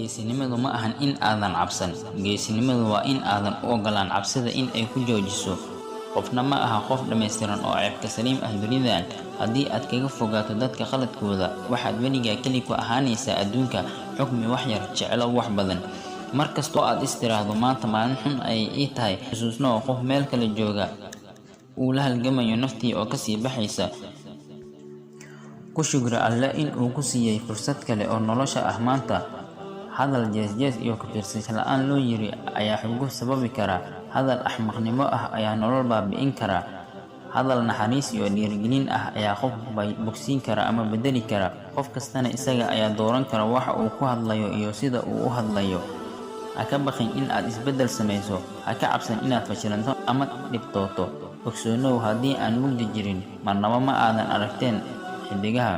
geesinimadu ma ahan in aadan cabsan. Geesinimadu waa in aadan u ogolaan cabsida in ay ku joojiso. Qofna ma aha qof dhammaystiran oo ceebka saliim ah dunidan. Haddii aad kaga fogaato dadka qaladkooda, waxaad weligaa keli ku ahaanaysaa adduunka. Xukmi wax yar, jeclo wax badan. Markastoo aad istiraahdo maanta maalin xun ayay ii tahay, xusuusno oo qof meel kale jooga uu la halgamayo naftii oo kasii baxaysa. Ku shukri Alle in uu ku siiyay fursad kale oo nolosha ah maanta. Hadal jees iyo ka fiirsasho la'aan loo yiri ayaa xugo sababi kara. Hadal axmaqnimo ah ayaa nolol baabi'in kara. Hadal naxariis iyo dhiirigelin ah ayaa qof bogsiin kara ama bedeli kara. Qof kastana isaga ayaa dooran kara waxa uu ku hadlayo iyo sida uu u hadlayo. Ha ka baqin in aad isbedel samayso. Ha ka cabsan inaad fashilanto ama dhibtooto. Ogsoonow haddii aan mugdi jirin, marnaba ma aadan aragteen xidigaha.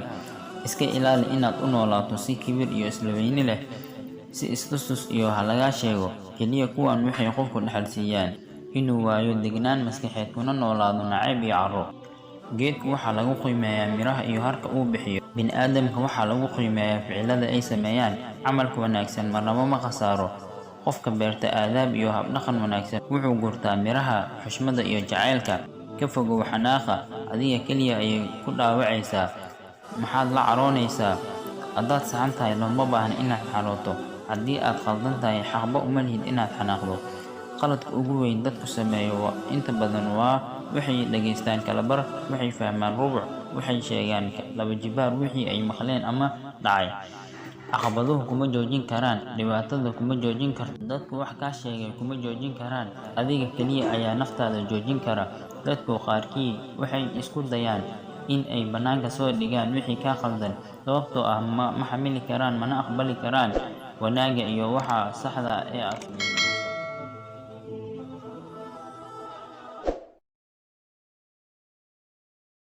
Iska ilaali inaad u noolaato si kibir iyo isla weyni leh, si istustus iyo halaga sheego. Kaliya kuwan waxay qofku dhaxal siiyaan inuu waayo degnaan maskaxeed kuna noolaado nacayb iyo carro. Geedku waxaa lagu qiimeeyaa miraha iyo harka uu bixiyo. Bini'aadamka waxaa lagu qiimeeyaa ficilada ay sameeyaan. Camalka wanaagsan marnaba ma khasaaro. Qofka beerta aadaab iyo habdhaqan wanaagsan wuxuu gurtaa miraha xushmada iyo jacaylka. Ka fogow xanaaqa, adiga kaliya ayay ku dhaawacaysaa. Maxaad la caroonaysaa? Haddaad saxan tahay looma baahna inaad xarooto. Haddii aad khaldan tahay, xaqba uma lihid inaad xanaaqdo. Qaladka ugu weyn dadku sameeyo inta badan waa waxay dhageystaan kalabar, waxay fahmaan rubuc, waxay sheegaan laba jibaar wixii ay maqleen ama dhacay. Caqabaduhu kuma joojin karaan, dhibaatada kuma joojin karto, dadku wax ka sheegay kuma joojin karaan. Adiga kaliya ayaa naftaada joojin kara. Dadku qaarkii waxay isku dayaan in ay banaanka soo dhigaan wixii ka khaldan, sababtoo ah ma xamili karaan mana aqbali karaan wanaagga iyo waxa saxda ah ee aad